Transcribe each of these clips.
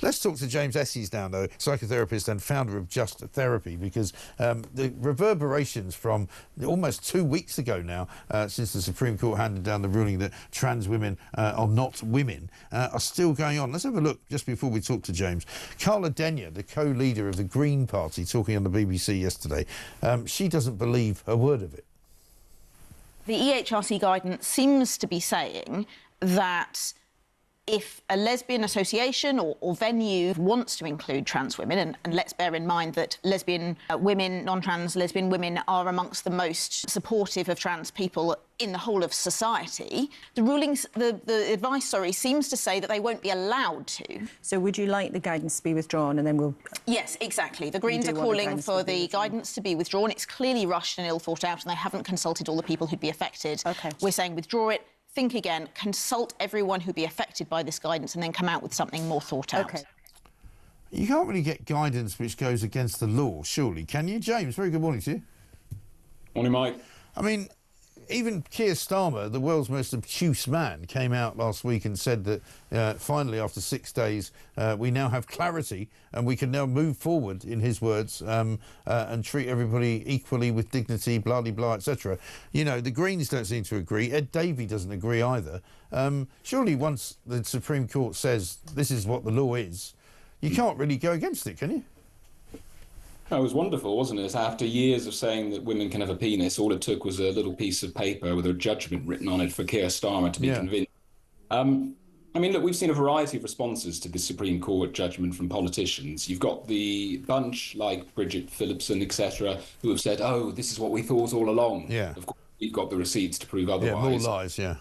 Let's talk to James Esses now, though, psychotherapist and founder of Just Therapy, because the reverberations from almost 2 weeks ago now, since the Supreme Court handed down the ruling that trans women are not women, are still going on. Let's have a look just before we talk to James. Carla Denyer, the co-leader of the Green Party, talking on the BBC yesterday, she doesn't believe a word of it. The EHRC Guidance seems to be saying that if a lesbian association or venue wants to include trans women, and let's bear in mind that lesbian women, non-trans lesbian women are amongst the most supportive of trans people in the whole of society, the advice, seems to say that they won't be allowed to. So would you like the guidance to be withdrawn and then we'll... Yes, exactly. The Greens are calling for the guidance to be withdrawn. It's clearly rushed and ill thought out and they haven't consulted all the people who'd be affected. OK. We're saying withdraw it. Think again, consult everyone who'd be affected by this guidance and then come out with something more thought out. OK. You can't really get guidance which goes against the law, surely, can you? James, very good morning to you. Morning, Mike. I mean, even Keir Starmer, the world's most obtuse man, came out last week and said that finally, after 6 days, we now have clarity and we can now move forward, in his words, and treat everybody equally with dignity, blah, blah, blah, etc. You know, the Greens don't seem to agree. Ed Davey doesn't agree either. Surely once the Supreme Court says this is what the law is, you can't really go against it, can you? It was wonderful, wasn't it? After years of saying that women can have a penis, all it took was a little piece of paper with a judgment written on it for Keir Starmer to be convinced. I mean, look, we've seen a variety of responses to the Supreme Court judgment from politicians. You've got the bunch like Bridget Phillipson, etc., who have said, oh, this is what we thought all along. Yeah. Of course, we've got the receipts to prove otherwise. Yeah, more lies, yeah.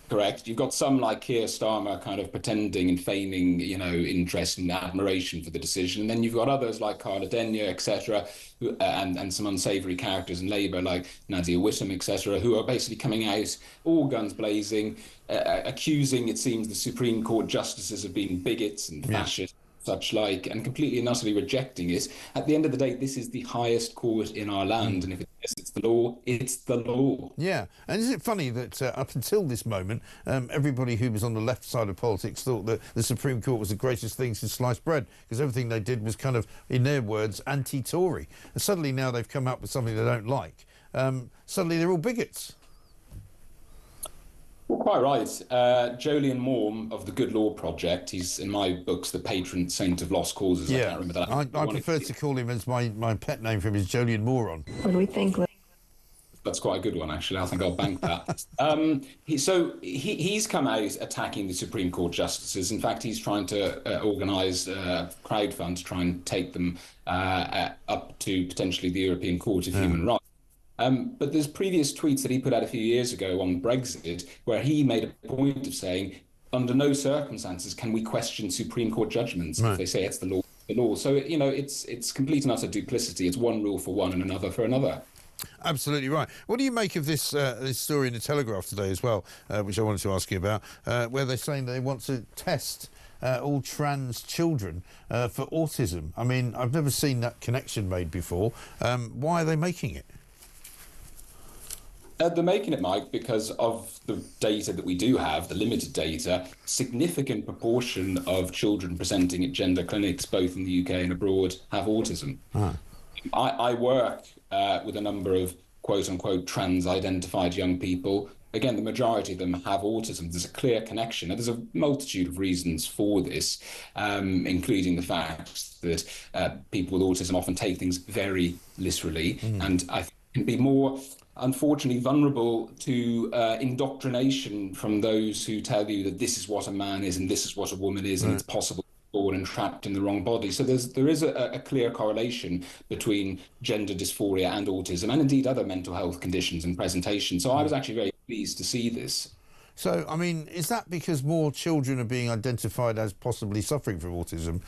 Correct. You've got some like Keir Starmer kind of pretending and feigning, you know, interest and admiration for the decision. And then you've got others like Carla Denyer, etc., and some unsavoury characters in Labour like Nadia Whittome, etc., who are basically coming out all guns blazing, accusing, it seems, the Supreme Court justices of being bigots and fascists. Such like, and completely and utterly rejecting it. At the end of the day, this is the highest court in our land, and if it's the law, it's the law. Yeah, and is it funny that up until this moment, everybody who was on the left side of politics thought that the Supreme Court was the greatest thing since sliced bread, because everything they did was kind of, in their words, anti-Tory. And suddenly now they've come up with something they don't like. Suddenly they're all bigots. Well, quite right. Jolyon Moore of the Good Law Project, he's in my books the patron saint of lost causes. Yeah, I can't remember that. I prefer to call him as my pet name for him is Jolyon Moron. What do we think? That's quite a good one, actually. I think I'll bank that. He's come out attacking the Supreme Court justices. In fact, he's trying to organise a crowdfund to try and take them up to potentially the European Court of Human Rights. But there's previous tweets that he put out a few years ago on Brexit, where he made a point of saying, under no circumstances can we question Supreme Court judgments if they say it's the law. The law. So, you know, it's complete and utter duplicity. It's one rule for one and another for another. Absolutely right. What do you make of this this story in the Telegraph today as well, which I wanted to ask you about, where they're saying they want to test all trans children for autism? I mean, I've never seen that connection made before. Why are they making it? They're making it, Mike, because of the data that we do have, the limited data. Significant proportion of children presenting at gender clinics, both in the UK and abroad, have autism. I work with a number of quote-unquote trans-identified young people. Again, the majority of them have autism. There's a clear connection. And there's a multitude of reasons for this, including the fact that people with autism often take things very literally and I think can be more, unfortunately, vulnerable to indoctrination from those who tell you that this is what a man is and this is what a woman is and it's possible born and trapped in the wrong body. So there is a clear correlation between gender dysphoria and autism, and indeed other mental health conditions and presentation. So I was actually very pleased to see this. So, I mean, is that because more children are being identified as possibly suffering from autism,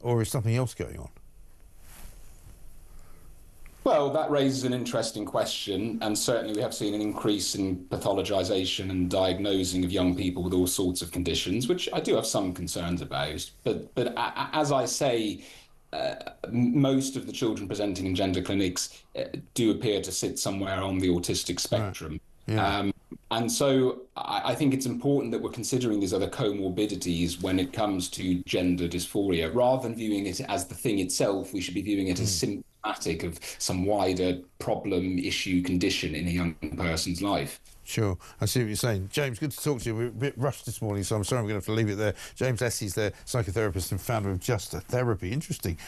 or is something else going on? Well, that raises an interesting question, and certainly we have seen an increase in pathologisation and diagnosing of young people with all sorts of conditions, which I do have some concerns about. But as I say, most of the children presenting in gender clinics do appear to sit somewhere on the autistic spectrum. Right. Yeah. And so I think it's important that we're considering these other comorbidities when it comes to gender dysphoria. Rather than viewing it as the thing itself, we should be viewing it as symptomatic of some wider problem, issue, condition in a young person's life. Sure, I see what you're saying. James, good to talk to you. We're a bit rushed this morning, so I'm sorry I'm going to have to leave it there. James Esses, there, psychotherapist and founder of Just Therapy. Interesting.